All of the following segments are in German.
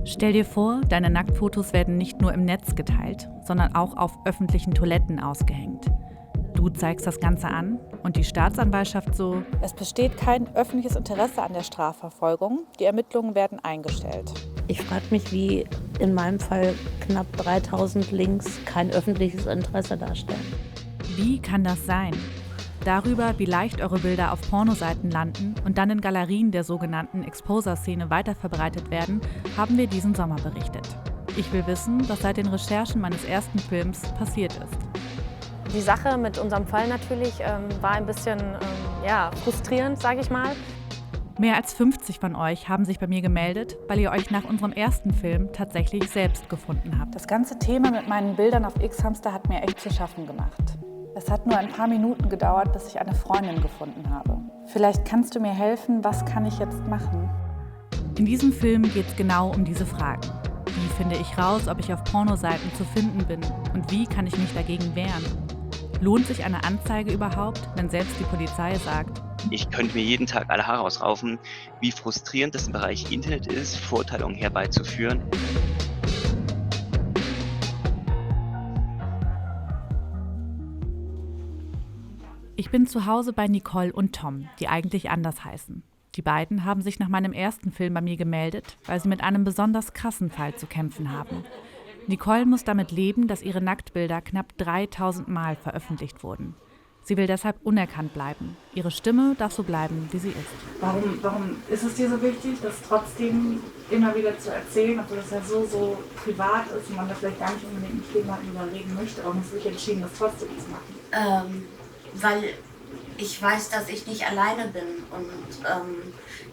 Stell dir vor, deine Nacktfotos werden nicht nur im Netz geteilt, sondern auch auf öffentlichen Toiletten ausgehängt. Du zeigst das Ganze an und die Staatsanwaltschaft so: Es besteht kein öffentliches Interesse an der Strafverfolgung. Die Ermittlungen werden eingestellt. Ich frage mich, wie in meinem Fall knapp 3000 Links kein öffentliches Interesse darstellen. Wie kann das sein? Darüber, wie leicht eure Bilder auf Pornoseiten landen und dann in Galerien der sogenannten Exposer-Szene weiterverbreitet werden, haben wir diesen Sommer berichtet. Ich will wissen, was seit den Recherchen meines ersten Films passiert ist. Die Sache mit unserem Fall natürlich war ein bisschen frustrierend, sage ich mal. Mehr als 50 von euch haben sich bei mir gemeldet, weil ihr euch nach unserem ersten Film tatsächlich selbst gefunden habt. Das ganze Thema mit meinen Bildern auf X-Hamster hat mir echt zu schaffen gemacht. Es hat nur ein paar Minuten gedauert, bis ich eine Freundin gefunden habe. Vielleicht kannst du mir helfen, was kann ich jetzt machen? In diesem Film geht es genau um diese Fragen. Wie finde ich raus, ob ich auf Pornoseiten zu finden bin? Und wie kann ich mich dagegen wehren? Lohnt sich eine Anzeige überhaupt, wenn selbst die Polizei sagt: Ich könnte mir jeden Tag alle Haare ausraufen, wie frustrierend es im Bereich Internet ist, Verurteilungen herbeizuführen. Ich bin zu Hause bei Nicole und Tom, die eigentlich anders heißen. Die beiden haben sich nach meinem ersten Film bei mir gemeldet, weil sie mit einem besonders krassen Fall zu kämpfen haben. Nicole muss damit leben, dass ihre Nacktbilder knapp 3000 Mal veröffentlicht wurden. Sie will deshalb unerkannt bleiben. Ihre Stimme darf so bleiben, wie sie ist. Warum ist es dir so wichtig, das trotzdem immer wieder zu erzählen, obwohl das ja so privat ist und man da vielleicht gar nicht unbedingt mit jemandem drüber reden möchte, aber man hat sich entschieden, das trotzdem zu machen? Weil ich weiß, dass ich nicht alleine bin und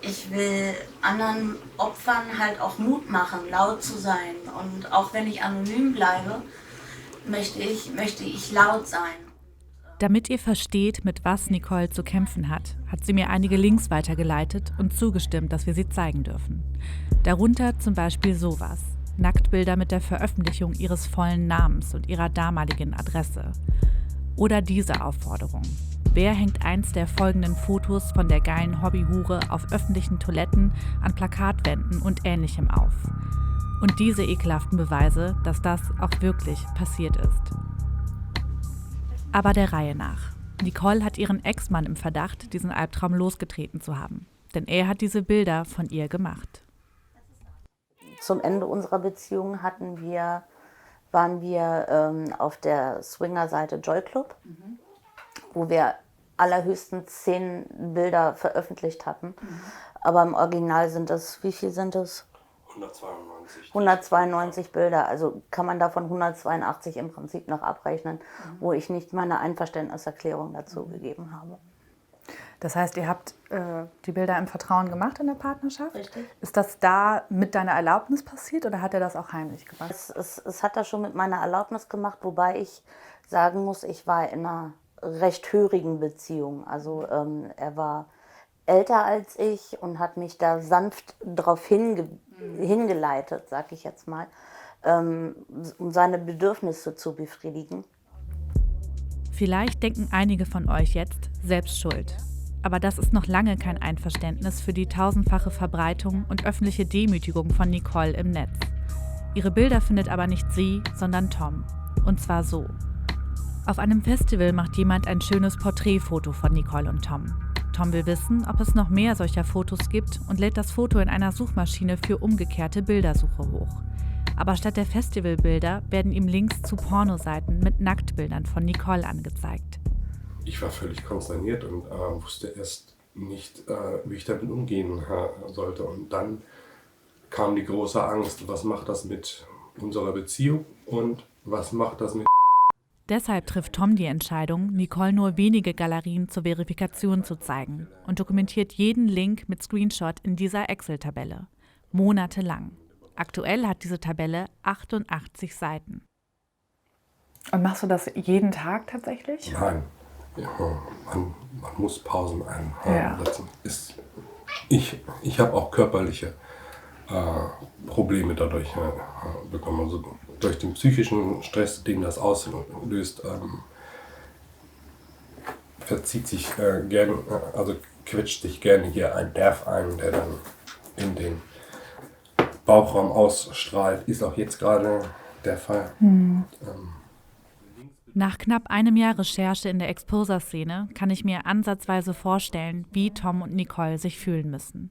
ich will anderen Opfern halt auch Mut machen, laut zu sein. Und auch wenn ich anonym bleibe, möchte ich laut sein. Damit ihr versteht, mit was Nicole zu kämpfen hat, hat sie mir einige Links weitergeleitet und zugestimmt, dass wir sie zeigen dürfen. Darunter zum Beispiel sowas: Nacktbilder mit der Veröffentlichung ihres vollen Namens und ihrer damaligen Adresse. Oder diese Aufforderung: Wer hängt eins der folgenden Fotos von der geilen Hobbyhure auf öffentlichen Toiletten, an Plakatwänden und Ähnlichem auf? Und diese ekelhaften Beweise, dass das auch wirklich passiert ist. Aber der Reihe nach. Nicole hat ihren Ex-Mann im Verdacht, diesen Albtraum losgetreten zu haben. Denn er hat diese Bilder von ihr gemacht. Zum Ende unserer Beziehung waren wir auf der Swinger-Seite Joy Club, wo wir allerhöchstens 10 Bilder veröffentlicht hatten. Aber im Original sind es, wie viel sind es? 192. 192 Bilder, also kann man davon 182 im Prinzip noch abrechnen, wo ich nicht meine Einverständniserklärung dazu gegeben habe. Das heißt, ihr habt die Bilder im Vertrauen gemacht in der Partnerschaft? Richtig. Ist das da mit deiner Erlaubnis passiert oder hat er das auch heimlich gemacht? Es hat er schon mit meiner Erlaubnis gemacht, wobei ich sagen muss, ich war in einer recht hörigen Beziehung. Also er war älter als ich und hat mich da sanft darauf hingeleitet, sag ich jetzt mal, um seine Bedürfnisse zu befriedigen. Vielleicht denken einige von euch jetzt, selbst schuld. Aber das ist noch lange kein Einverständnis für die tausendfache Verbreitung und öffentliche Demütigung von Nicole im Netz. Ihre Bilder findet aber nicht sie, sondern Tom. Und zwar so. Auf einem Festival macht jemand ein schönes Porträtfoto von Nicole und Tom. Tom will wissen, ob es noch mehr solcher Fotos gibt und lädt das Foto in einer Suchmaschine für umgekehrte Bildersuche hoch. Aber statt der Festivalbilder werden ihm Links zu Pornoseiten mit Nacktbildern von Nicole angezeigt. Ich war völlig konsterniert und wusste erst nicht, wie ich damit umgehen sollte. Und dann kam die große Angst, was macht das mit unserer Beziehung und was macht das mit... Deshalb trifft Tom die Entscheidung, Nicole nur wenige Galerien zur Verifikation zu zeigen und dokumentiert jeden Link mit Screenshot in dieser Excel-Tabelle. Monatelang. Aktuell hat diese Tabelle 88 Seiten. Und machst du das jeden Tag tatsächlich? Nein, ja, man muss Pausen einsetzen. Ich habe auch körperliche Probleme dadurch bekommen. Also durch den psychischen Stress, den das auslöst, verzieht sich quetscht sich gerne hier ein Nerv ein, der dann in den Bauchraum ausstrahlt, ist auch jetzt gerade der Fall. Nach knapp einem Jahr Recherche in der Exposer-Szene kann ich mir ansatzweise vorstellen, wie Tom und Nicole sich fühlen müssen.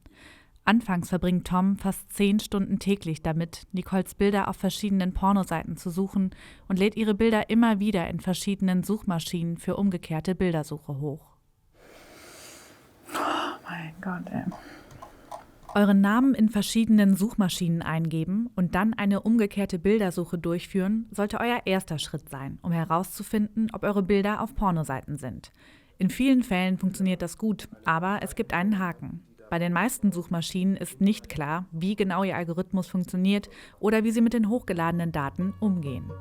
Anfangs verbringt Tom fast 10 Stunden täglich damit, Nicoles Bilder auf verschiedenen Pornoseiten zu suchen und lädt ihre Bilder immer wieder in verschiedenen Suchmaschinen für umgekehrte Bildersuche hoch. Oh mein Gott, ey. Euren Namen in verschiedenen Suchmaschinen eingeben und dann eine umgekehrte Bildersuche durchführen, sollte euer erster Schritt sein, um herauszufinden, ob eure Bilder auf Pornoseiten sind. In vielen Fällen funktioniert das gut, aber es gibt einen Haken. Bei den meisten Suchmaschinen ist nicht klar, wie genau ihr Algorithmus funktioniert oder wie sie mit den hochgeladenen Daten umgehen.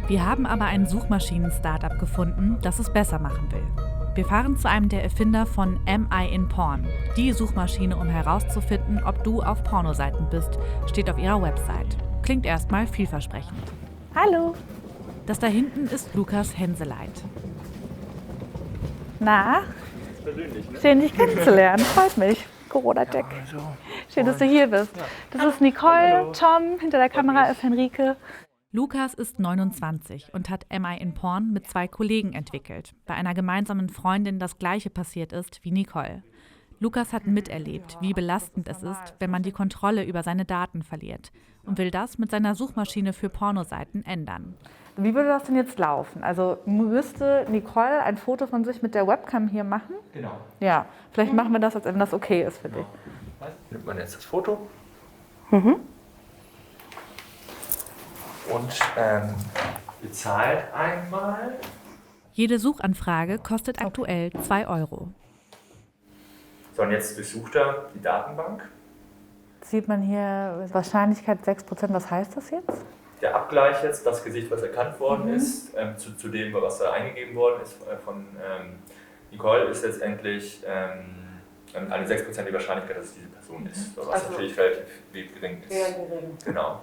Wir haben aber ein Suchmaschinen-Startup gefunden, das es besser machen will. Wir fahren zu einem der Erfinder von Am I in Porn? Die Suchmaschine, um herauszufinden, ob du auf Pornoseiten bist, steht auf ihrer Website. Klingt erstmal vielversprechend. Hallo. Das da hinten ist Lukas Henseleit. Na? Persönlich, ne? Schön, dich kennenzulernen. Freut mich. Corona-Check. Schön, dass du hier bist. Das ist Nicole, Tom, hinter der Kamera ist Henrike. Lukas ist 29 und hat Am I in Porn mit 2 Kollegen entwickelt. Bei einer gemeinsamen Freundin das Gleiche passiert ist wie Nicole. Lukas hat miterlebt, wie belastend es ist, wenn man die Kontrolle über seine Daten verliert und will das mit seiner Suchmaschine für Pornoseiten ändern. Wie würde das denn jetzt laufen? Also müsste Nicole ein Foto von sich mit der Webcam hier machen? Genau. Ja, vielleicht machen wir das, als wenn das okay ist für dich. Nimmt man jetzt das Foto und bezahlt einmal. Jede Suchanfrage kostet aktuell 2 €. So, und jetzt durchsucht er die Datenbank. Sieht man hier Wahrscheinlichkeit 6%. Was heißt das jetzt? Der Abgleich jetzt, das Gesicht, was erkannt worden ist, zu dem, was da eingegeben worden ist von Nicole, ist letztendlich eine 6%ige Wahrscheinlichkeit, dass es diese Person ist. Was natürlich relativ gering ist. Sehr gering. Genau.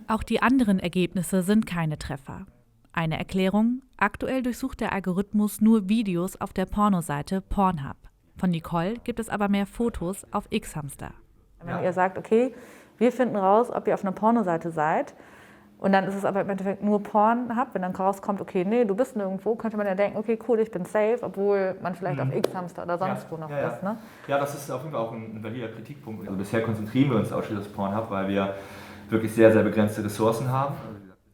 Auch die anderen Ergebnisse sind keine Treffer. Eine Erklärung: Aktuell durchsucht der Algorithmus nur Videos auf der Pornoseite Pornhub. Von Nicole gibt es aber mehr Fotos auf Xhamster. Wenn ihr sagt, okay, wir finden raus, ob ihr auf einer Pornoseite seid, und dann ist es aber im Endeffekt nur Pornhub, wenn dann rauskommt, okay, nee, du bist nirgendwo, könnte man ja denken, okay, cool, ich bin safe, obwohl man vielleicht auf Xhamster oder sonst wo noch ist. Ne? Ja, das ist auf jeden Fall auch ein valider Kritikpunkt. Also bisher konzentrieren wir uns ausschließlich auf Pornhub, weil wir wirklich sehr, sehr begrenzte Ressourcen haben.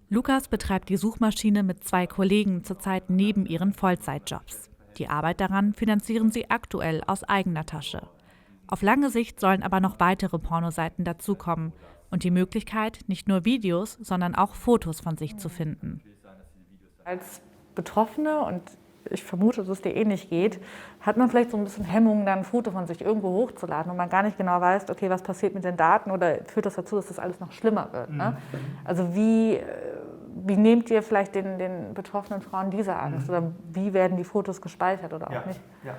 Lukas betreibt die Suchmaschine mit 2 Kollegen zurzeit neben ihren Vollzeitjobs. Die Arbeit daran finanzieren sie aktuell aus eigener Tasche. Auf lange Sicht sollen aber noch weitere Pornoseiten dazukommen und die Möglichkeit, nicht nur Videos, sondern auch Fotos von sich zu finden. Als Betroffene, und ich vermute, dass es dir ähnlich geht, hat man vielleicht so ein bisschen Hemmungen, dann ein Foto von sich irgendwo hochzuladen und man gar nicht genau weiß, okay, was passiert mit den Daten oder führt das dazu, dass das alles noch schlimmer wird. Ne? Also wie nehmt ihr vielleicht den betroffenen Frauen diese Angst oder wie werden die Fotos gespeichert oder auch nicht? Ja.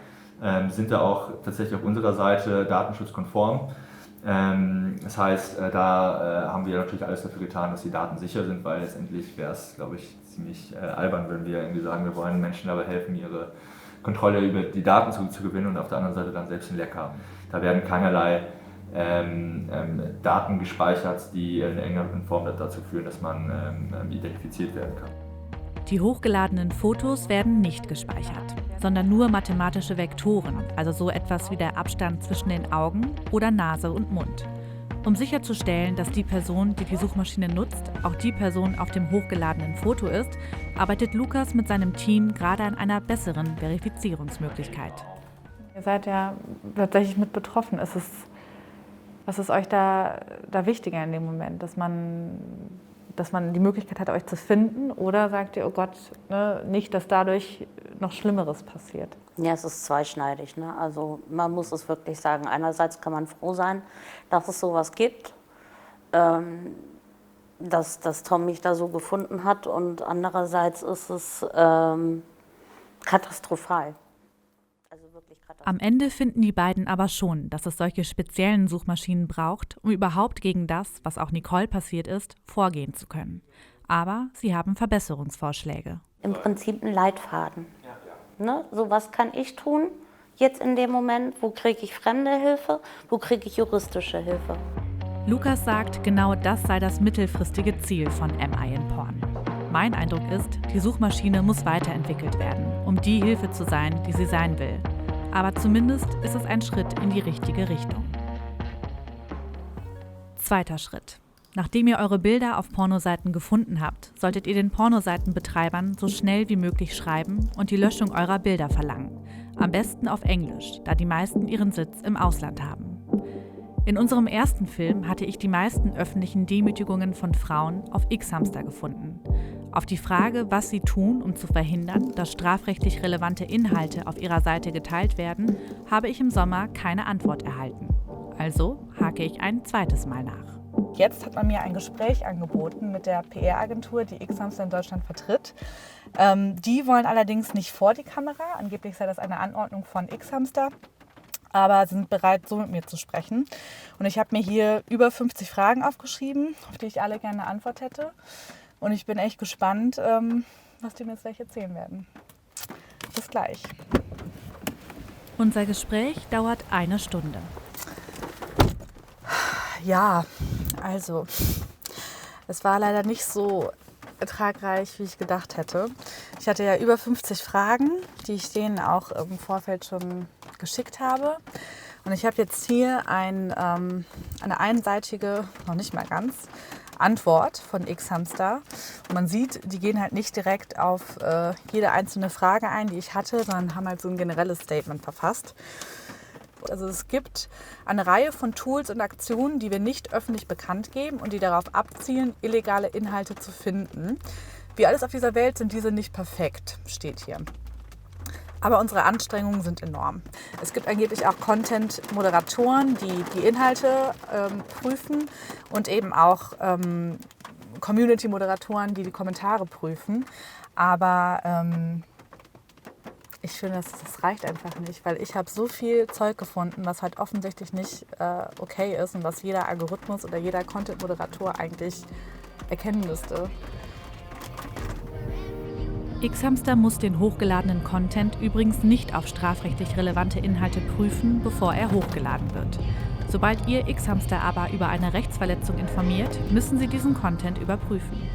Sind da auch tatsächlich auf unserer Seite datenschutzkonform. Das heißt, da haben wir natürlich alles dafür getan, dass die Daten sicher sind, weil letztendlich wäre es, glaube ich, ziemlich albern, wenn wir irgendwie sagen, wir wollen Menschen dabei helfen, ihre Kontrolle über die Daten zu gewinnen und auf der anderen Seite dann selbst ein Leck haben. Da werden keinerlei Daten gespeichert, die in irgendeiner Form dazu führen, dass man identifiziert werden kann. Die hochgeladenen Fotos werden nicht gespeichert, sondern nur mathematische Vektoren, also so etwas wie der Abstand zwischen den Augen oder Nase und Mund. Um sicherzustellen, dass die Person, die die Suchmaschine nutzt, auch die Person auf dem hochgeladenen Foto ist, arbeitet Lukas mit seinem Team gerade an einer besseren Verifizierungsmöglichkeit. Ihr seid ja tatsächlich mit betroffen. Was ist euch da wichtiger in dem Moment, dass man die Möglichkeit hat, euch zu finden? Oder sagt ihr, oh Gott, ne, nicht, dass dadurch noch Schlimmeres passiert? Ja, es ist zweischneidig. Ne? Also man muss es wirklich sagen. Einerseits kann man froh sein, dass es sowas gibt, dass Tom mich da so gefunden hat. Und andererseits ist es katastrophal. Also wirklich katastrophal. Am Ende finden die beiden aber schon, dass es solche speziellen Suchmaschinen braucht, um überhaupt gegen das, was auch Nicole passiert ist, vorgehen zu können. Aber sie haben Verbesserungsvorschläge. Im Prinzip ein Leitfaden. Ne? So, was kann ich tun jetzt in dem Moment? Wo kriege ich fremde Hilfe? Wo kriege ich juristische Hilfe? Lukas sagt, genau das sei das mittelfristige Ziel von MI in Porn. Mein Eindruck ist, die Suchmaschine muss weiterentwickelt werden, um die Hilfe zu sein, die sie sein will. Aber zumindest ist es ein Schritt in die richtige Richtung. Zweiter Schritt. Nachdem ihr eure Bilder auf Pornoseiten gefunden habt, solltet ihr den Pornoseitenbetreibern so schnell wie möglich schreiben und die Löschung eurer Bilder verlangen. Am besten auf Englisch, da die meisten ihren Sitz im Ausland haben. In unserem ersten Film hatte ich die meisten öffentlichen Demütigungen von Frauen auf Xhamster gefunden. Auf die Frage, was sie tun, um zu verhindern, dass strafrechtlich relevante Inhalte auf ihrer Seite geteilt werden, habe ich im Sommer keine Antwort erhalten. Also hake ich ein zweites Mal nach. Jetzt hat man mir ein Gespräch angeboten mit der PR-Agentur, die Xhamster in Deutschland vertritt. Die wollen allerdings nicht vor die Kamera. Angeblich sei das eine Anordnung von Xhamster. Aber sind bereit, so mit mir zu sprechen. Und ich habe mir hier über 50 Fragen aufgeschrieben, auf die ich alle gerne eine Antwort hätte. Und ich bin echt gespannt, was die mir jetzt gleich erzählen werden. Bis gleich. Unser Gespräch dauert 1 Stunde. Ja, also, es war leider nicht so ertragreich, wie ich gedacht hätte. Ich hatte ja über 50 Fragen, die ich denen auch im Vorfeld schon geschickt habe. Und ich habe jetzt hier eine einseitige, noch nicht mal ganz, Antwort von Xhamster. Und man sieht, die gehen halt nicht direkt auf jede einzelne Frage ein, die ich hatte, sondern haben halt so ein generelles Statement verfasst. Also es gibt eine Reihe von Tools und Aktionen, die wir nicht öffentlich bekannt geben und die darauf abzielen, illegale Inhalte zu finden. Wie alles auf dieser Welt sind diese nicht perfekt, steht hier. Aber unsere Anstrengungen sind enorm. Es gibt angeblich auch Content-Moderatoren, die die Inhalte prüfen und eben auch Community-Moderatoren, die die Kommentare prüfen. Aber ich finde, das reicht einfach nicht, weil ich habe so viel Zeug gefunden, was halt offensichtlich nicht okay ist und was jeder Algorithmus oder jeder Content-Moderator eigentlich erkennen müsste. Xhamster muss den hochgeladenen Content übrigens nicht auf strafrechtlich relevante Inhalte prüfen, bevor er hochgeladen wird. Sobald ihr Xhamster aber über eine Rechtsverletzung informiert, müssen sie diesen Content überprüfen.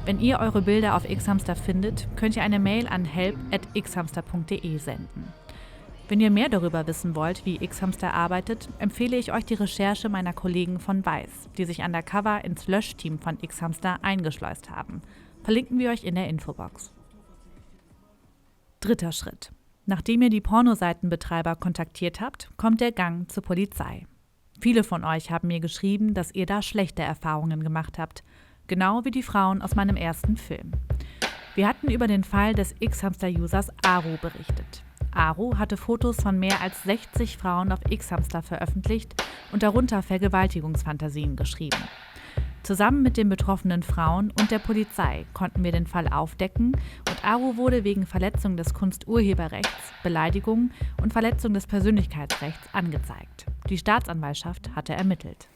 Wenn ihr eure Bilder auf Xhamster findet, könnt ihr eine Mail an help@xhamster.de senden. Wenn ihr mehr darüber wissen wollt, wie Xhamster arbeitet, empfehle ich euch die Recherche meiner Kollegen von Weiß, die sich undercover ins Löschteam von Xhamster eingeschleust haben. Verlinken wir euch in der Infobox. Dritter Schritt. Nachdem ihr die Pornoseitenbetreiber kontaktiert habt, kommt der Gang zur Polizei. Viele von euch haben mir geschrieben, dass ihr da schlechte Erfahrungen gemacht habt. Genau wie die Frauen aus meinem ersten Film. Wir hatten über den Fall des Xhamster-Users Aru berichtet. Aru hatte Fotos von mehr als 60 Frauen auf Xhamster veröffentlicht und darunter Vergewaltigungsfantasien geschrieben. Zusammen mit den betroffenen Frauen und der Polizei konnten wir den Fall aufdecken und Aru wurde wegen Verletzung des Kunsturheberrechts, Beleidigung und Verletzung des Persönlichkeitsrechts angezeigt. Die Staatsanwaltschaft hatte ermittelt.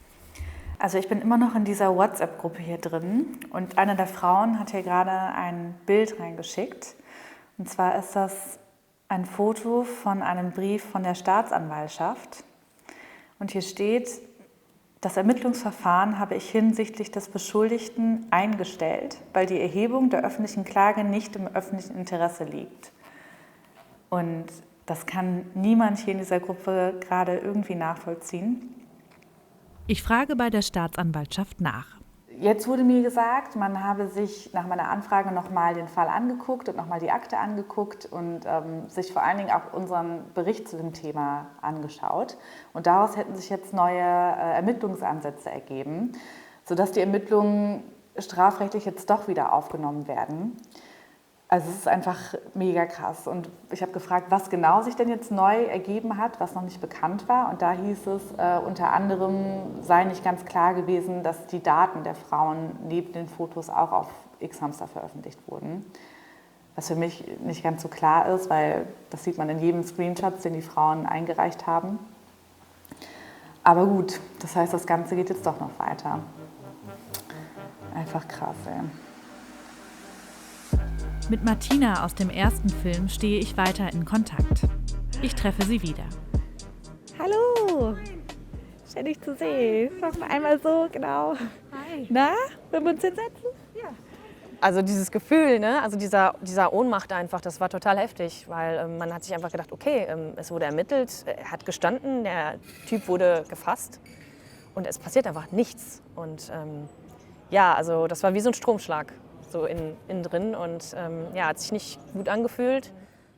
Also ich bin immer noch in dieser WhatsApp-Gruppe hier drin und eine der Frauen hat hier gerade ein Bild reingeschickt. Und zwar ist das ein Foto von einem Brief von der Staatsanwaltschaft. Und hier steht: Das Ermittlungsverfahren habe ich hinsichtlich des Beschuldigten eingestellt, weil die Erhebung der öffentlichen Klage nicht im öffentlichen Interesse liegt. Und das kann niemand hier in dieser Gruppe gerade irgendwie nachvollziehen. Ich frage bei der Staatsanwaltschaft nach. Jetzt wurde mir gesagt, man habe sich nach meiner Anfrage nochmal den Fall angeguckt und nochmal die Akte angeguckt und sich vor allen Dingen auch unseren Bericht zu dem Thema angeschaut. Und daraus hätten sich jetzt neue Ermittlungsansätze ergeben, sodass die Ermittlungen strafrechtlich jetzt doch wieder aufgenommen werden. Also es ist einfach mega krass. Und ich habe gefragt, was genau sich denn jetzt neu ergeben hat, was noch nicht bekannt war. Und da hieß es, unter anderem sei nicht ganz klar gewesen, dass die Daten der Frauen neben den Fotos auch auf Xhamster veröffentlicht wurden. Was für mich nicht ganz so klar ist, weil das sieht man in jedem Screenshot, den die Frauen eingereicht haben. Aber gut, das heißt, das Ganze geht jetzt doch noch weiter. Einfach krass, ey. Mit Martina aus dem ersten Film stehe ich weiter in Kontakt. Ich treffe sie wieder. Hallo! Schön, dich zu sehen. Mach mal einmal so, genau. Hi. Na, wollen wir uns hinsetzen? Also dieses Gefühl, ne? Also dieser Ohnmacht einfach, das war total heftig, weil man hat sich einfach gedacht, okay, es wurde ermittelt, er hat gestanden, der Typ wurde gefasst und es passiert einfach nichts. Und ja, also das war wie so ein Stromschlag so innen drin und ja, hat sich nicht gut angefühlt.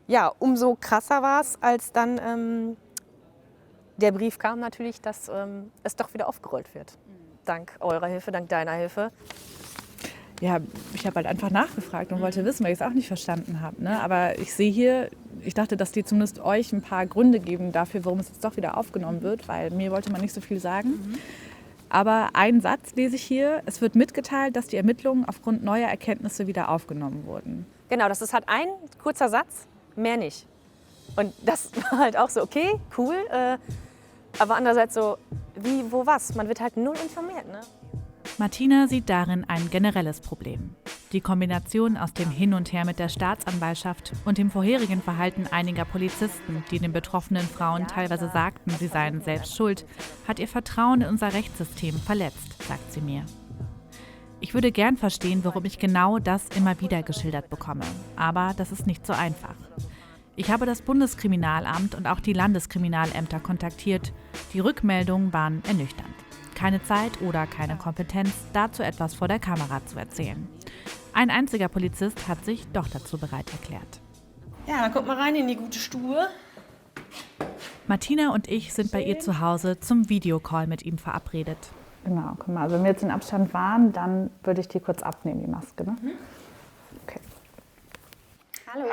Ja, umso krasser war es, als dann der Brief kam natürlich, dass es doch wieder aufgerollt wird. Dank eurer Hilfe, dank deiner Hilfe. Ja, ich habe halt einfach nachgefragt und wollte wissen, weil ich es auch nicht verstanden habe. Ne? Aber ich sehe hier, ich dachte, dass die zumindest euch ein paar Gründe geben dafür, warum es jetzt doch wieder aufgenommen wird, weil mir wollte man nicht so viel sagen. Aber einen Satz lese ich hier: Es wird mitgeteilt, dass die Ermittlungen aufgrund neuer Erkenntnisse wieder aufgenommen wurden. Genau, das ist halt ein kurzer Satz, mehr nicht. Und das war halt auch so, okay, cool, aber andererseits so, wie, wo, was? Man wird halt null informiert, ne? Martina sieht darin ein generelles Problem. Die Kombination aus dem Hin und Her mit der Staatsanwaltschaft und dem vorherigen Verhalten einiger Polizisten, die den betroffenen Frauen teilweise sagten, sie seien selbst schuld, hat ihr Vertrauen in unser Rechtssystem verletzt, sagt sie mir. Ich würde gern verstehen, warum ich genau das immer wieder geschildert bekomme. Aber das ist nicht so einfach. Ich habe das Bundeskriminalamt und auch die Landeskriminalämter kontaktiert. Die Rückmeldungen waren ernüchternd. Keine Zeit oder keine Kompetenz, dazu etwas vor der Kamera zu erzählen. Ein einziger Polizist hat sich doch dazu bereit erklärt. Ja, dann kommt mal rein in die gute Stube. Martina und ich sind bei ihr zu Hause zum Videocall mit ihm verabredet. Genau, guck mal, also wenn wir jetzt in Abstand waren, dann würde ich die kurz abnehmen, die Maske, ne? Okay. Hallo.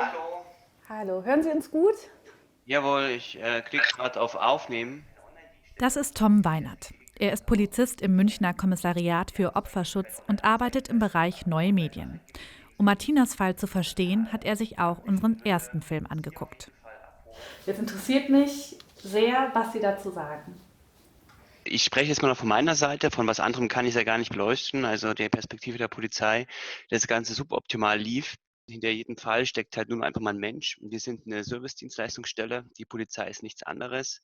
Hallo, hören Sie uns gut? Jawohl, ich klicke gerade auf Aufnehmen. Das ist Tom Weinert. Er ist Polizist im Münchner Kommissariat für Opferschutz und arbeitet im Bereich Neue Medien. Um Martinas Fall zu verstehen, hat er sich auch unseren ersten Film angeguckt. Jetzt interessiert mich sehr, was Sie dazu sagen. Ich spreche jetzt mal noch von meiner Seite, von was anderem kann ich ja gar nicht beleuchten. Also der Perspektive der Polizei, dass das Ganze suboptimal lief. Hinter jedem Fall steckt halt nun einfach mal ein Mensch. Wir sind eine Servicedienstleistungsstelle. Die Polizei ist nichts anderes.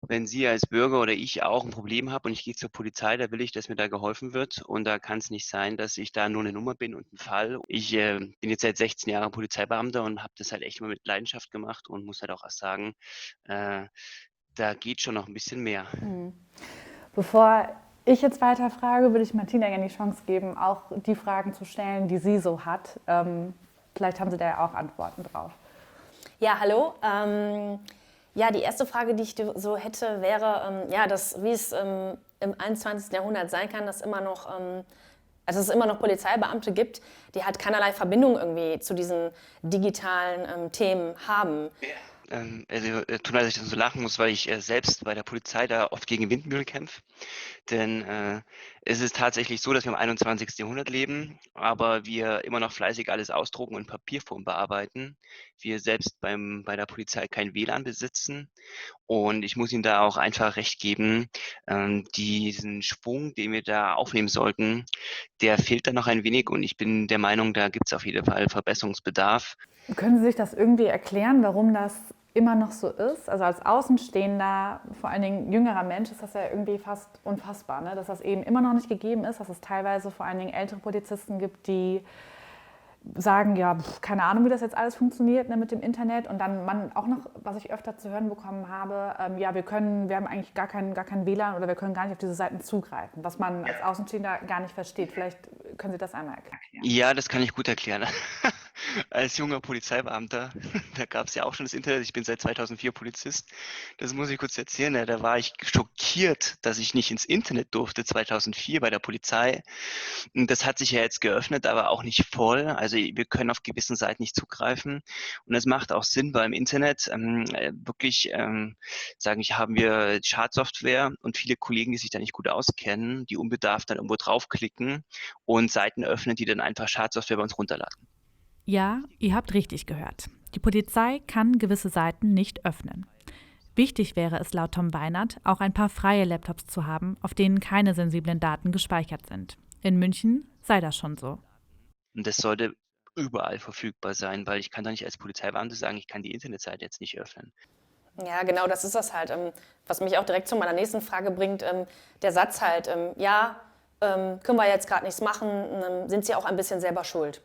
Wenn Sie als Bürger oder ich auch ein Problem haben und ich gehe zur Polizei, da will ich, dass mir da geholfen wird. Und da kann es nicht sein, dass ich da nur eine Nummer bin und ein Fall. Ich bin jetzt seit 16 Jahren Polizeibeamter und habe das halt echt immer mit Leidenschaft gemacht und muss halt auch sagen, da geht schon noch ein bisschen mehr. Bevor ich jetzt weiter frage, würde ich Martina gerne die Chance geben, auch die Fragen zu stellen, die sie so hat. Vielleicht haben Sie da ja auch Antworten drauf. Ja, hallo. Ja, die erste Frage, die ich so hätte, wäre, ja, wie es im 21. Jahrhundert sein kann, dass also es immer noch Polizeibeamte gibt, die halt keinerlei Verbindung irgendwie zu diesen digitalen Themen haben. Also, tut mir leid, dass ich so lachen muss, weil ich selbst bei der Polizei da oft gegen Windmühlen kämpfe. Denn es ist tatsächlich so, dass wir im 21. Jahrhundert leben, aber wir immer noch fleißig alles ausdrucken und in Papierform bearbeiten. Wir selbst bei der Polizei kein WLAN besitzen. Und ich muss Ihnen da auch einfach recht geben, diesen Schwung, den wir da aufnehmen sollten, der fehlt da noch ein wenig. Und ich bin der Meinung, da gibt es auf jeden Fall Verbesserungsbedarf. Können Sie sich das irgendwie erklären, warum das immer noch so ist? Also als Außenstehender, vor allen Dingen jüngerer Mensch, ist das ja irgendwie fast unfassbar, ne? Dass das eben immer noch nicht gegeben ist, dass es teilweise vor allen Dingen ältere Polizisten gibt, die sagen, ja, keine Ahnung, wie das jetzt alles funktioniert, ne, mit dem Internet. Und dann man auch noch, was ich öfter zu hören bekommen habe, ja, wir haben eigentlich gar kein WLAN oder wir können gar nicht auf diese Seiten zugreifen, was man als Außenstehender gar nicht versteht. Vielleicht können Sie das einmal erklären. Ja, das kann ich gut erklären. Als junger Polizeibeamter, da gab es ja auch schon das Internet. Ich bin seit 2004 Polizist. Das muss ich kurz erzählen. Ja, da war ich schockiert, dass ich nicht ins Internet durfte 2004 bei der Polizei. Und das hat sich ja jetzt geöffnet, aber auch nicht voll. Also wir können auf gewissen Seiten nicht zugreifen. Und das macht auch Sinn, weil im Internet haben wir Schadsoftware und viele Kollegen, die sich da nicht gut auskennen, die unbedarft dann irgendwo draufklicken und Seiten öffnen, die dann einfach Schadsoftware bei uns runterladen. Ja, ihr habt richtig gehört. Die Polizei kann gewisse Seiten nicht öffnen. Wichtig wäre es laut Tom Weinert, auch ein paar freie Laptops zu haben, auf denen keine sensiblen Daten gespeichert sind. In München sei das schon so. Und das sollte überall verfügbar sein, weil ich kann doch nicht als Polizeibeamte sagen, ich kann die Internetseite jetzt nicht öffnen. Ja, genau, das ist das halt. Was mich auch direkt zu meiner nächsten Frage bringt, der Satz halt, können wir jetzt gerade nichts machen, sind Sie auch ein bisschen selber schuld?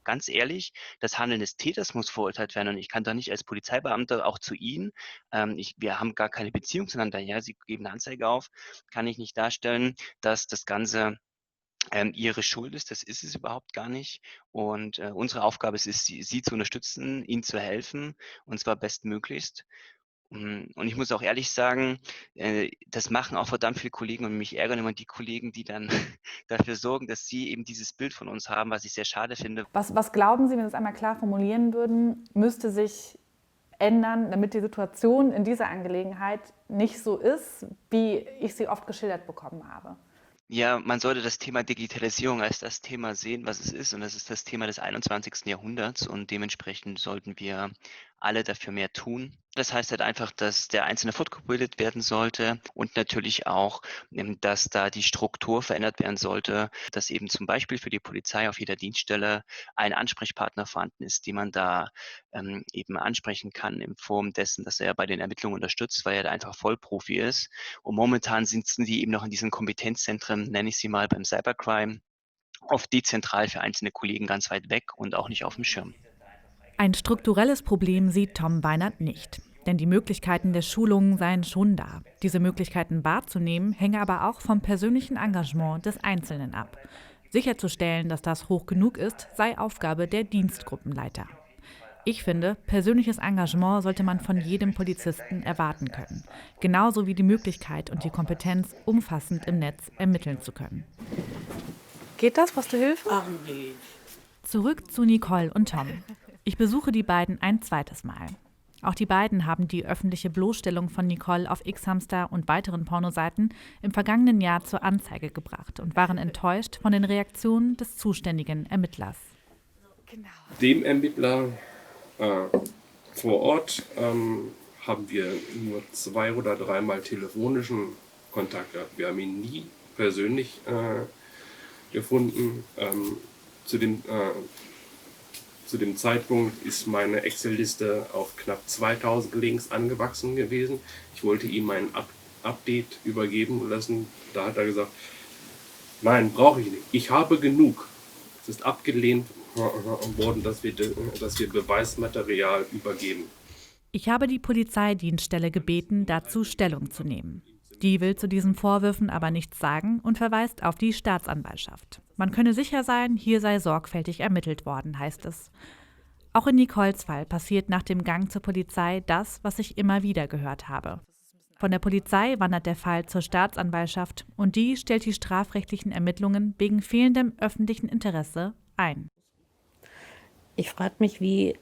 Ganz ehrlich, das Handeln des Täters muss verurteilt werden und ich kann doch nicht als Polizeibeamter auch zu Ihnen, wir haben gar keine Beziehung zueinander, ja, Sie geben eine Anzeige auf, kann ich nicht darstellen, dass das Ganze Ihre Schuld ist. Das ist es überhaupt gar nicht. Und unsere Aufgabe ist es, Sie zu unterstützen, Ihnen zu helfen und zwar bestmöglichst. Und ich muss auch ehrlich sagen, das machen auch verdammt viele Kollegen und mich ärgern immer die Kollegen, die dann dafür sorgen, dass sie eben dieses Bild von uns haben, was ich sehr schade finde. Was glauben Sie, wenn Sie es einmal klar formulieren würden, müsste sich ändern, damit die Situation in dieser Angelegenheit nicht so ist, wie ich sie oft geschildert bekommen habe? Ja, man sollte das Thema Digitalisierung als das Thema sehen, was es ist. Und das ist das Thema des 21. Jahrhunderts. Und dementsprechend sollten wir alle dafür mehr tun. Das heißt halt einfach, dass der Einzelne fortgebildet werden sollte und natürlich auch, dass da die Struktur verändert werden sollte, dass eben zum Beispiel für die Polizei auf jeder Dienststelle ein Ansprechpartner vorhanden ist, den man da eben ansprechen kann in Form dessen, dass er bei den Ermittlungen unterstützt, weil er da einfach Vollprofi ist. Und momentan sitzen die eben noch in diesen Kompetenzzentren, nenne ich sie mal, beim Cybercrime, oft dezentral für einzelne Kollegen ganz weit weg und auch nicht auf dem Schirm. Ein strukturelles Problem sieht Tom Weinert nicht. Denn die Möglichkeiten der Schulungen seien schon da. Diese Möglichkeiten wahrzunehmen, hänge aber auch vom persönlichen Engagement des Einzelnen ab. Sicherzustellen, dass das hoch genug ist, sei Aufgabe der Dienstgruppenleiter. Ich finde, persönliches Engagement sollte man von jedem Polizisten erwarten können. Genauso wie die Möglichkeit und die Kompetenz, umfassend im Netz ermitteln zu können. Geht das? Brauchst du Hilfe? Ach nee. Zurück zu Nicole und Tom. Ich besuche die beiden ein zweites Mal. Auch die beiden haben die öffentliche Bloßstellung von Nicole auf Xhamster und weiteren Pornoseiten im vergangenen Jahr zur Anzeige gebracht und waren enttäuscht von den Reaktionen des zuständigen Ermittlers. Dem Ermittler vor Ort haben wir nur 2 oder 3 Mal telefonischen Kontakt gehabt. Wir haben ihn nie persönlich gefunden. Zu dem Zeitpunkt ist meine Excel-Liste auf knapp 2000 Links angewachsen gewesen. Ich wollte ihm ein Update übergeben lassen. Da hat er gesagt, nein, brauche ich nicht. Ich habe genug. Es ist abgelehnt worden, dass wir Beweismaterial übergeben. Ich habe die Polizeidienststelle gebeten, dazu Stellung zu nehmen. Die will zu diesen Vorwürfen aber nichts sagen und verweist auf die Staatsanwaltschaft. Man könne sicher sein, hier sei sorgfältig ermittelt worden, heißt es. Auch in Nicoles Fall passiert nach dem Gang zur Polizei das, was ich immer wieder gehört habe. Von der Polizei wandert der Fall zur Staatsanwaltschaft und die stellt die strafrechtlichen Ermittlungen wegen fehlendem öffentlichen Interesse ein. Ich frage mich, wie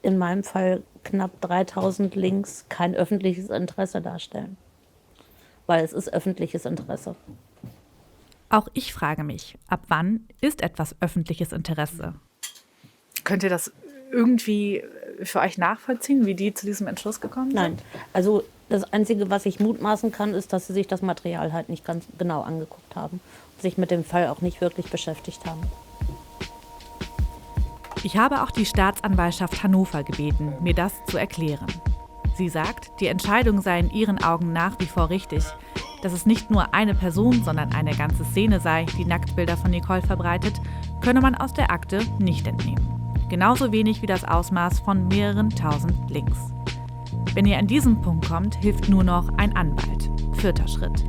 in meinem Fall knapp 3000 Links kein öffentliches Interesse darstellen. Weil es ist öffentliches Interesse. Auch ich frage mich, ab wann ist etwas öffentliches Interesse? Könnt ihr das irgendwie für euch nachvollziehen, wie die zu diesem Entschluss gekommen sind? Nein, also das Einzige, was ich mutmaßen kann, ist, dass sie sich das Material halt nicht ganz genau angeguckt haben und sich mit dem Fall auch nicht wirklich beschäftigt haben. Ich habe auch die Staatsanwaltschaft Hannover gebeten, mir das zu erklären. Sie sagt, die Entscheidung sei in ihren Augen nach wie vor richtig, dass es nicht nur eine Person, sondern eine ganze Szene sei, die Nacktbilder von Nicole verbreitet, könne man aus der Akte nicht entnehmen. Genauso wenig wie das Ausmaß von mehreren tausend Links. Wenn ihr an diesen Punkt kommt, hilft nur noch ein Anwalt. 4. Schritt.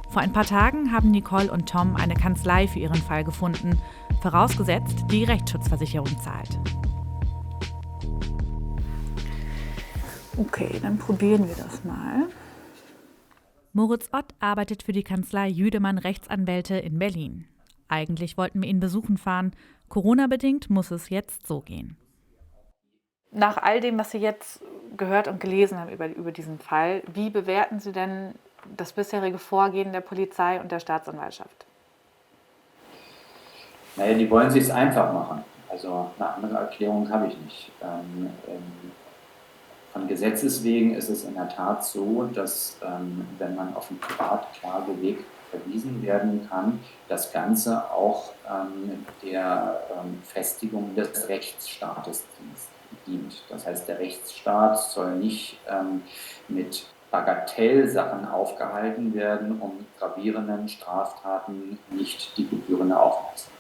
Vor ein paar Tagen haben Nicole und Tom eine Kanzlei für ihren Fall gefunden, vorausgesetzt, die Rechtsschutzversicherung zahlt. Okay, dann probieren wir das mal. Moritz Ott arbeitet für die Kanzlei Jüdemann Rechtsanwälte in Berlin. Eigentlich wollten wir ihn besuchen fahren. Corona-bedingt muss es jetzt so gehen. Nach all dem, was Sie jetzt gehört und gelesen haben über diesen Fall, wie bewerten Sie denn das bisherige Vorgehen der Polizei und der Staatsanwaltschaft? Naja, die wollen sich es einfach machen. Also eine andere Erklärung habe ich nicht. Von Gesetzes wegen ist es in der Tat so, dass wenn man auf einen Privatklageweg verwiesen werden kann, das Ganze auch der Festigung des Rechtsstaates dient. dient. Das heißt, der Rechtsstaat soll nicht mit Bagatellsachen aufgehalten werden, um gravierenden Straftaten nicht die gebührende Aufmerksamkeit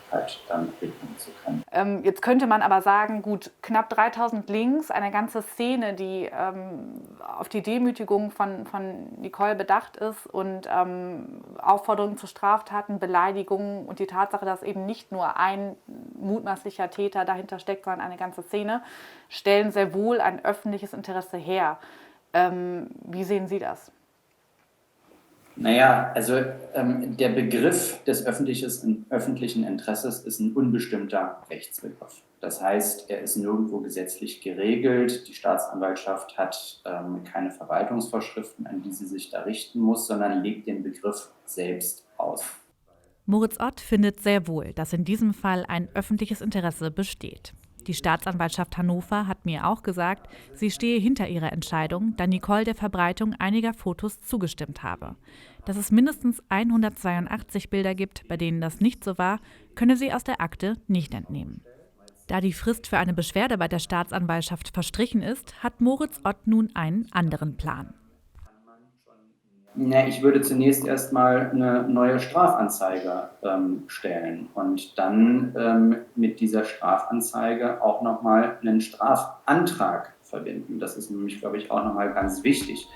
widmen zu können. Jetzt könnte man aber sagen, gut, knapp 3000 Links, eine ganze Szene, die auf die Demütigung von Nicole bedacht ist und Aufforderungen zu Straftaten, Beleidigungen und die Tatsache, dass eben nicht nur ein mutmaßlicher Täter dahinter steckt, sondern eine ganze Szene, stellen sehr wohl ein öffentliches Interesse her. Wie sehen Sie das? Naja, also der Begriff des öffentlichen Interesses ist ein unbestimmter Rechtsbegriff. Das heißt, er ist nirgendwo gesetzlich geregelt. Die Staatsanwaltschaft hat keine Verwaltungsvorschriften, an die sie sich da richten muss, sondern legt den Begriff selbst aus. Moritz Ott findet sehr wohl, dass in diesem Fall ein öffentliches Interesse besteht. Die Staatsanwaltschaft Hannover hat mir auch gesagt, sie stehe hinter ihrer Entscheidung, da Nicole der Verbreitung einiger Fotos zugestimmt habe. Dass es mindestens 182 Bilder gibt, bei denen das nicht so war, könne sie aus der Akte nicht entnehmen. Da die Frist für eine Beschwerde bei der Staatsanwaltschaft verstrichen ist, hat Moritz Ott nun einen anderen Plan. Ja, ich würde zunächst erstmal eine neue Strafanzeige stellen und dann mit dieser Strafanzeige auch nochmal einen Strafantrag verbinden. Das ist nämlich, glaube ich, auch nochmal ganz wichtig.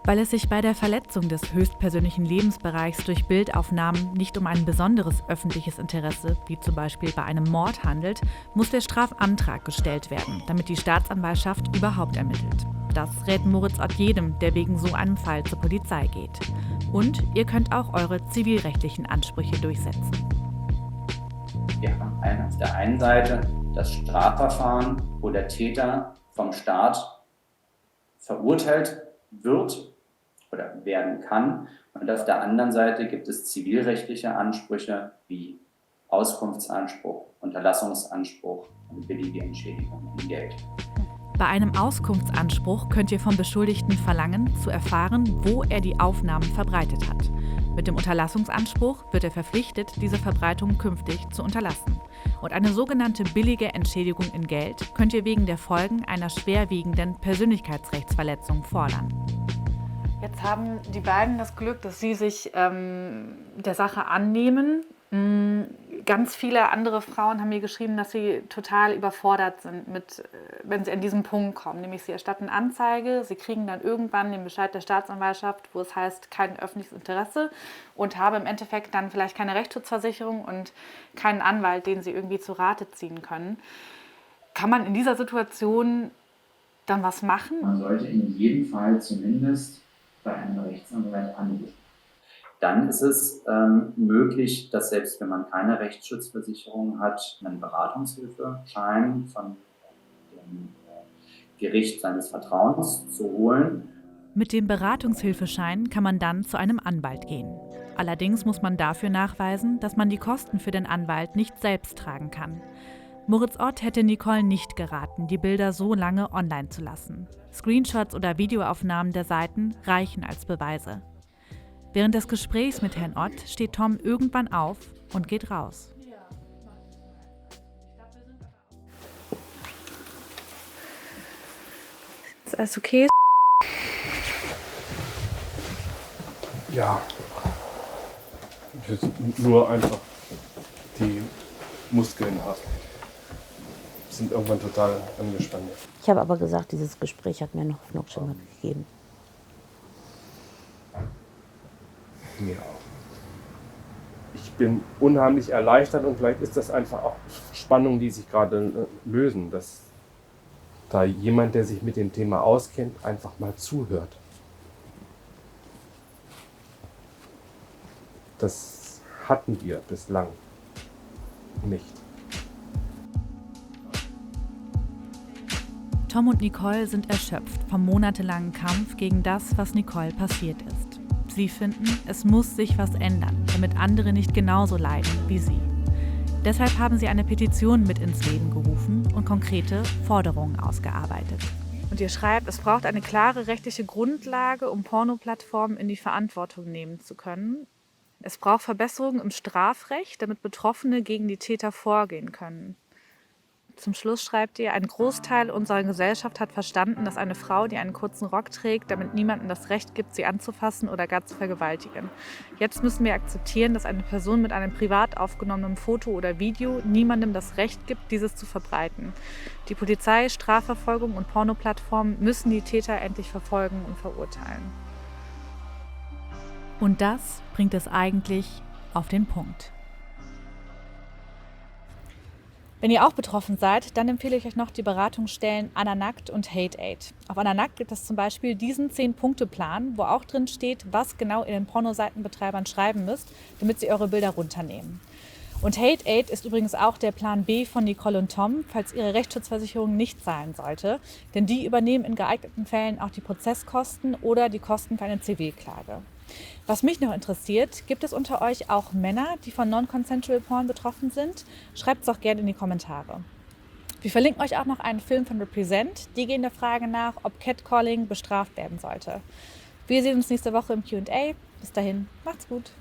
Weil es sich bei der Verletzung des höchstpersönlichen Lebensbereichs durch Bildaufnahmen nicht um ein besonderes öffentliches Interesse, wie zum Beispiel bei einem Mord handelt, muss der Strafantrag gestellt werden, damit die Staatsanwaltschaft überhaupt ermittelt. Das rät Moritz Ott jedem, der wegen so einem Fall zur Polizei geht. Und ihr könnt auch eure zivilrechtlichen Ansprüche durchsetzen. Wir haben auf der einen Seite das Strafverfahren, wo der Täter vom Staat verurteilt wird oder werden kann. Und auf der anderen Seite gibt es zivilrechtliche Ansprüche wie Auskunftsanspruch, Unterlassungsanspruch und billige Entschädigung in Geld. Bei einem Auskunftsanspruch könnt ihr vom Beschuldigten verlangen, zu erfahren, wo er die Aufnahmen verbreitet hat. Mit dem Unterlassungsanspruch wird er verpflichtet, diese Verbreitung künftig zu unterlassen. Und eine sogenannte billige Entschädigung in Geld könnt ihr wegen der Folgen einer schwerwiegenden Persönlichkeitsrechtsverletzung fordern. Jetzt haben die beiden das Glück, dass sie sich der Sache annehmen. Ganz viele andere Frauen haben mir geschrieben, dass sie total überfordert sind, wenn sie an diesen Punkt kommen. Nämlich sie erstatten Anzeige, sie kriegen dann irgendwann den Bescheid der Staatsanwaltschaft, wo es heißt, kein öffentliches Interesse und haben im Endeffekt dann vielleicht keine Rechtsschutzversicherung und keinen Anwalt, den sie irgendwie zu Rate ziehen können. Kann man in dieser Situation dann was machen? Man sollte in jedem Fall zumindest bei einem Rechtsanwalt anrufen. Dann ist es möglich, dass selbst wenn man keine Rechtsschutzversicherung hat, einen Beratungshilfeschein von dem Gericht seines Vertrauens zu holen. Mit dem Beratungshilfeschein kann man dann zu einem Anwalt gehen. Allerdings muss man dafür nachweisen, dass man die Kosten für den Anwalt nicht selbst tragen kann. Moritz Ott hätte Nicole nicht geraten, die Bilder so lange online zu lassen. Screenshots oder Videoaufnahmen der Seiten reichen als Beweise. Während des Gesprächs mit Herrn Ott steht Tom irgendwann auf und geht raus. Ist alles okay? Ja. Nur einfach die Muskeln sind irgendwann total angespannt. Ich habe aber gesagt, dieses Gespräch hat mir noch Hoffnungsschimmer gegeben. Ja. Ich bin unheimlich erleichtert und vielleicht ist das einfach auch Spannungen, die sich gerade lösen, dass da jemand, der sich mit dem Thema auskennt, einfach mal zuhört. Das hatten wir bislang nicht. Tom und Nicole sind erschöpft vom monatelangen Kampf gegen das, was Nicole passiert ist. Sie finden, es muss sich was ändern, damit andere nicht genauso leiden wie sie. Deshalb haben sie eine Petition mit ins Leben gerufen und konkrete Forderungen ausgearbeitet. Und ihr schreibt, es braucht eine klare rechtliche Grundlage, um Pornoplattformen in die Verantwortung nehmen zu können. Es braucht Verbesserungen im Strafrecht, damit Betroffene gegen die Täter vorgehen können. Zum Schluss schreibt ihr, ein Großteil unserer Gesellschaft hat verstanden, dass eine Frau, die einen kurzen Rock trägt, damit niemandem das Recht gibt, sie anzufassen oder gar zu vergewaltigen. Jetzt müssen wir akzeptieren, dass eine Person mit einem privat aufgenommenen Foto oder Video niemandem das Recht gibt, dieses zu verbreiten. Die Polizei, Strafverfolgung und Pornoplattformen müssen die Täter endlich verfolgen und verurteilen. Und das bringt es eigentlich auf den Punkt. Wenn ihr auch betroffen seid, dann empfehle ich euch noch die Beratungsstellen Anna-Nackt und Hate Aid. Auf Anna-Nackt gibt es zum Beispiel diesen 10-Punkte-Plan, wo auch drin steht, was genau ihr den Pornoseitenbetreibern schreiben müsst, damit sie eure Bilder runternehmen. Und Hate Aid ist übrigens auch der Plan B von Nicole und Tom, falls ihre Rechtsschutzversicherung nicht zahlen sollte. Denn die übernehmen in geeigneten Fällen auch die Prozesskosten oder die Kosten für eine Zivilklage. Was mich noch interessiert, gibt es unter euch auch Männer, die von Non-Consensual Porn betroffen sind? Schreibt es doch gerne in die Kommentare. Wir verlinken euch auch noch einen Film von Represent. Die gehen der Frage nach, ob Catcalling bestraft werden sollte. Wir sehen uns nächste Woche im Q&A. Bis dahin, macht's gut.